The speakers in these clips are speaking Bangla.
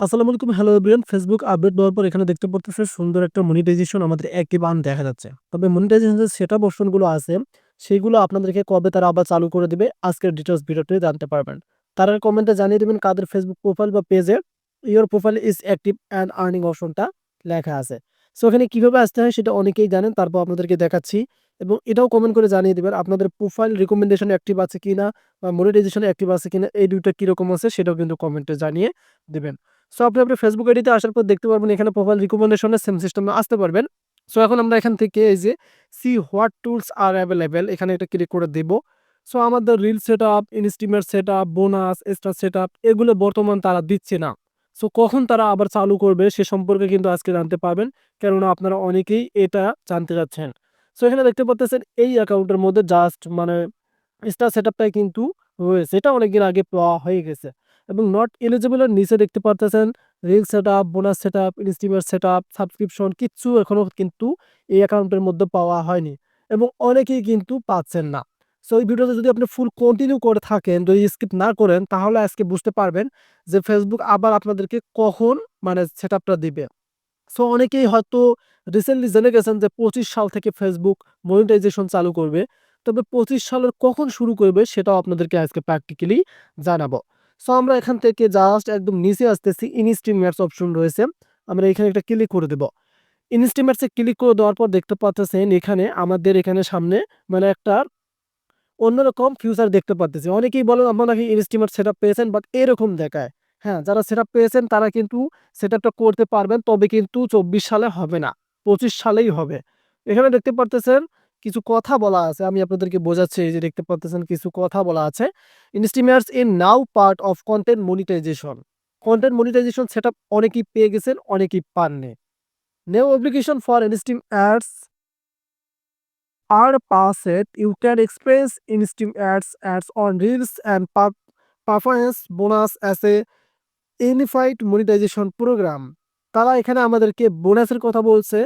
আসসালামু আলাইকুম। Hello everyone. ফেসবুক আপডেট দেওয়ার পর এখানে দেখতে পারতেছেন সুন্দর একটা মনিটাইজেশন আমাদের অ্যাক্টিভ আর্ন দেখা যাচ্ছে। তবে মনিটাইজেশন যে সেটআপ অপশন গুলো আছে সেগুলো আপনাদেরকে কবে তারা আবার চালু করে দিবে আজকের ডিটেইলস ভিডিওতে জানতে পারবেন। তারা কমেন্টে জানিয়ে দিবেন কাদের ফেসবুক প্রোফাইল বা পেজে your profile is active and earning অপশনটা লেখা আছে। সো এখানে কিভাবে আসতে হয় সেটা অনেকেই জানেন, তারপর আপনাদেরকে দেখাচ্ছি এবং এটাও কমেন্ট করে জানিয়ে দিবেন আপনাদের প্রোফাইল রিকমেন্ডেশন অ্যাক্টিভ আছে কিনা বা মনিটাইজেশন অ্যাক্টিভ আছে কিনা, এই দুইটা কিরকম আছে সেটাও কিন্তু কমেন্টে জানিয়ে দিবেন। সো আপনি আপনার ফেসবুক আইডিতে আসার পর দেখতে পারবেন এখানে প্রোফাইল রিকমেন্ডেশন এর সেম সিস্টেমে আসতে পারবেন। সো এখন আমরা এখান থেকে এই যে see what tools are available এখানে এটা ক্লিক করে দেব। সো আমাদের reel setup, instream setup, bonus, extra setup এগুলো বর্তমান তারা দিচ্ছে না। সো কখন তারা আবার চালু করবে সে সম্পর্কে কিন্তু আজকে জানতে পারবেন। কেননা আপনারা অনেকেই এটা জানতে চাচ্ছেন। সো এখানে দেখতে পারতেছেন এই অ্যাকাউন্টের মধ্যে জাস্ট মানে স্টার সেটআপটাই কিন্তু রয়েছে। এটা অনেকদিন আগে পাওয়া হয়ে গেছে এবং নট এলিজিবল এর নিচে দেখতে পারতেছেন reel setup, bonus setup, instream setup, subscription কিচ্ছু এখনো কিন্তু এই অ্যাকাউন্টের মধ্যে পাওয়া হয়নি এবং অনেকেই কিন্তু পাচ্ছেন না। সো এই ভিডিওটা যদি আপনি ফুল কন্টিনিউ করে থাকেন, যদি স্কিপ না করেন তাহলে আজকে বুঝতে পারবেন যে ফেসবুক আবার আপনাদেরকে কখন মানে সেটআপটা দিবে। সো অনেকেই হয়তো রিসেন্টলি জেনে গেছেন যে ২৫ সাল থেকে ফেসবুক মনিটাইজেশন চালু করবে। তবে ২৫ সালের কখন শুরু করবে সেটাও আপনাদেরকে আজকে প্র্যাকটিক্যালি জানাবো। সো আমরা এখান থেকে জাস্ট একদম নিচে আসতেছি, ইনস্টিমেটস অপশন রয়েছে। আমরা এখানে একটা ক্লিক করে দেব। ইনস্টিমেটস এ ক্লিক করে দেওয়ার পর দেখতে পাচ্ছেন এখানে আমাদের এখানে সামনে মানে একটা অন্যরকম ফিউচার দেখতে পারতেছি। অনেকেই বলেন আপনারা নাকি ইনস্টিমেট সেটআপ পেয়েছেন, বাট এরকম দেখায়। হ্যাঁ, যারা সেটআপ পেয়েছেন তারা কিন্তু সেটআপটা করতে পারবেন। তবে কিন্তু ২৪ সালে হবে না, ২৫ সালেই হবে। এখানে দেখতে পারতেছেন কিছু কথা বলা আছে। আমি আপনাদেরকে বোঝাচ্ছি, এই যে দেখতে পারতেছেন কিছু কথা বলা আছে। Instream ads in now part of content monetization. Content monetization setup অনেকেই পেয়ে গেছেন, অনেকেই পাননি। New application for instream ads are passed, you can experience in-stream ads on Reels and performance bonus as a unified monetization program. তারা এখানে আমাদেরকে বোনাসের কথা বলছে,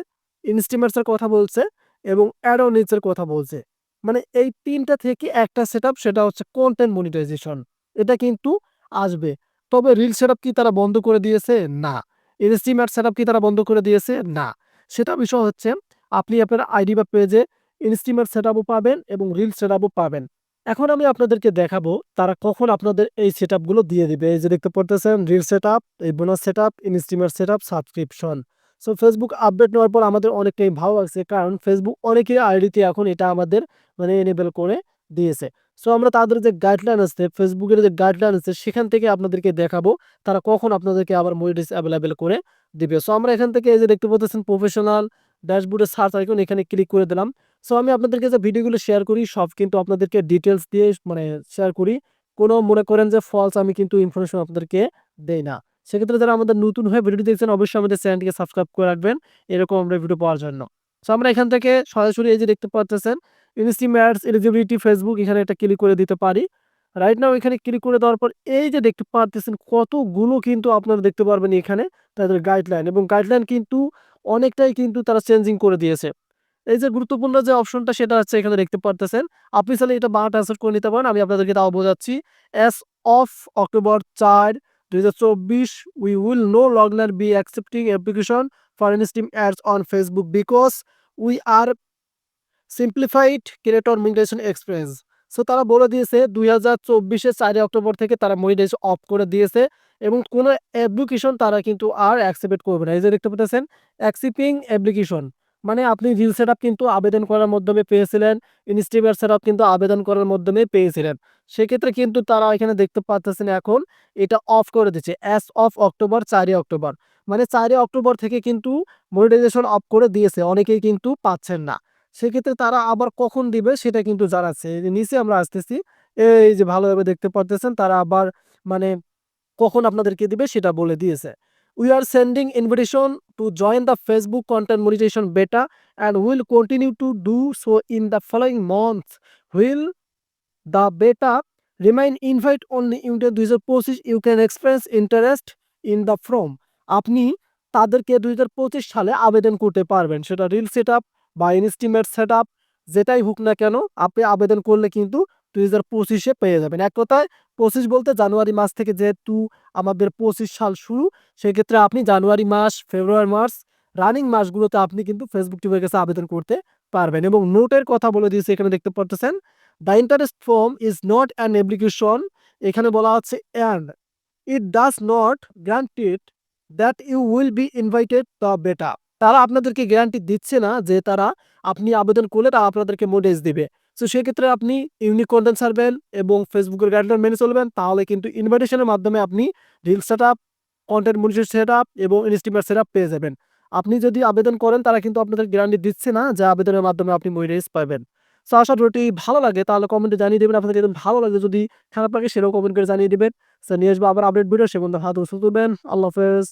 ইনস্টিমেটস এর কথা বলছে এবং অ্যাড অন এর কথা বলছে। মানে এই ৩ টা থেকে একটা সেটআপ, সেটা হচ্ছে কনটেন্ট মনিটাইজেশন। এটা কিন্তু আসবে। তবে রিল সেটআপ কি তারা বন্ধ করে দিয়েছে? না। ইনস্টিমেট সেটআপ কি তারা বন্ধ করে দিয়েছে? না। সেটা বিষয় হচ্ছে আপনি আপনার আইডি বা পেজে ইনস্টিমেট সেটআপও পাবেন এবং রিল সেটআপও পাবেন। এখন আমি আপনাদেরকে দেখাবো তারা কখন আপনাদের এই সেটআপ গুলো দিয়ে দিবে। এই যে দেখতে পারতেছেন রিল সেটআপ, এই bonus setup, instream setup, subscription. So Facebook update নেওয়ার পর আমাদের অনেকটাই ভালো লাগছে, কারণ ফেসবুক অনেকের আইডিতে এখন এটা আমাদের মানে এনেবল করে দিয়েছে। সো আমরা তাদের যে গাইডলাইন আছে, ফেসবুকের যে গাইডলাইন আছে সেখান থেকে আপনাদেরকে দেখাবো তারা কখন আপনাদেরকে আবার মনিটাইজ এভেলেবেল করে দিবে। সো আমরা এখান থেকে এই যে দেখতে পাচ্ছেন প্রফেশনাল ড্যাশবোর্ডের সার্চ আইকন, এখানে ক্লিক করে দিলাম। সো আমি আপনাদেরকে যে ভিডিওগুলো শেয়ার করি সব কিন্তু আপনাদেরকে ডিটেইলস দিয়ে মানে শেয়ার করি। কোনো মনে করেন যে ফলস আমি কিন্তু ইনফরমেশন আপনাদেরকে দেই না। সেক্ষেত্রে যারা আমাদের নতুন হয়ে ভিডিওটি দেখছেন অবশ্যই আমাদের চ্যানেলটিকে সাবস্ক্রাইব করে রাখবেন এরকম আমরা ভিডিও পাওয়ার জন্য। সো আমরা এখান থেকে সরাসরি এই যে দেখতে পাচ্ছেন ইনস্টিম অ্যাডস এলিজিবিলিটি ফেসবুক, এখানে একটা ক্লিক করে দিতে পারি। রাইট নাও এখানে ক্লিক করে দেওয়ার পর এই যে দেখতে পাচ্ছেন কতগুলো কিন্তু আপনারা দেখতে পারবেন এখানে তাদের গাইডলাইন, এবং গাইডলাইন কিন্তু অনেকটাই কিন্তু তারা চেঞ্জিং করে দিয়েছে। এই যে গুরুত্বপূর্ণ যে অপশনটা সেটা হচ্ছে এখানে দেখতে পারতেছেন। আপনি চাইলে এটা বাংলা ট্রান্সলেট করে নিতে পারেন। আমি আপনাদেরকে তাও বোঝাচ্ছি। As of October 4, 2024, we will no longer be accepting application for in-stream ads on Facebook because we are simplified creator monetization experience. So তারা বলে দিয়েছে ২০২৪ এর ৪ অক্টোবর থেকে তারা মনিটাইজেশন অফ করে দিয়েছে এবং কোনো অ্যাপ্লিকেশন তারা কিন্তু আর অ্যাকসেপ্ট করবে না। এই যে দেখতে পাচ্ছেন অ্যাকসেপ্টিং অ্যাপ্লিকেশন, মানে আপনি রিল সেটআপ কিন্তু আবেদন করার মাধ্যমে পেয়েছিলেন, ইনস্টিমেট সেটআপ কিন্তু আবেদন করার মাধ্যমে পেয়েছিলেন। সেক্ষেত্রে কিন্তু তারা এখানে দেখতে পাচ্ছেন এখন এটা অফ করে দিচ্ছে অ্যাজ অফ অক্টোবর ৪ অক্টোবর। মানে ৪ অক্টোবর থেকে কিন্তু মনিটাইজেশন অফ করে দিয়েছে। অনেকেই কিন্তু পাচ্ছেন না। সেক্ষেত্রে তারা আবার কখন দিবে সেটা কিন্তু জানাচ্ছে। এই যে নিচে আমরা আসতেছি, এই যে ভালোভাবে দেখতে পারতেছেন তারা আবার মানে কখন আপনাদেরকে দিবে সেটা বলে দিয়েছে। We are sending invitation to join the Facebook content monetization beta and will continue to do so in the following months. Will the beta remain invite only in the 2025 you can express interest in the from। আপনি তাদেরকে 2025 সালে আবেদন করতে পারবেন। সেটা রিল সেটআপ বা ইনস্টিমেট সেটআপ যেটাই হোক না কেন আপনি আবেদন করলে কিন্তু 2025 পেয়ে যাবেন। এক কথায় 25 বলতে জানুয়ারি মাস থেকে যেহেতু আমাদের 25 সাল শুরু, সেক্ষেত্রে আপনি জানুয়ারি মাস, ফেব্রুয়ারি মাস রানিং মাসগুলোতে আপনি কিন্তু Facebook টিভির কাছে আবেদন করতে পারবেন এবং নোটের কথা বলে দিয়েছি এখানে দেখতে পারতেছেন। The interest form is not an application, এখানে বলা আছে and it does not guaranteed that you will be invited the beta. তারা আপনাদেরকে গ্যারান্টি দিচ্ছে না যে আপনি আবেদন করলে তারা আপনাদেরকে মোটিস দিবে। সো সেক্ষেত্রে আপনি ইউনিক কনটেন্ট ছাড়বেন এবং ফেসবুকের গাইডলাইন মেনে চলবেন, তাহলে কিন্তু ইনভাইটেশনের মাধ্যমে আপনি reels setup, content monitor setup এবং ইনস্টিমার সেটআপ পেয়ে যাবেন। আপনি যদি আবেদন করেন তারা কিন্তু আপনাদের গ্যারান্টি দিচ্ছে না যে আবেদনের মাধ্যমে আপনি মোটিস পাবেন। সো আশা করি ভিডিওটি ভালো লাগে তাহলে কমেন্টে জানিয়ে দিবেন আপনাদের যদি ভালো লাগে, যদি খারাপ লাগে সেটাও কমেন্ট করে জানিয়ে দিবেন। সো নিয়ে আসবো আবার আপডেট ভিডিও, সে পর্যন্ত ভালো থাকবেন, সুস্থ থাকবেন। আল্লাহ হাফেজ।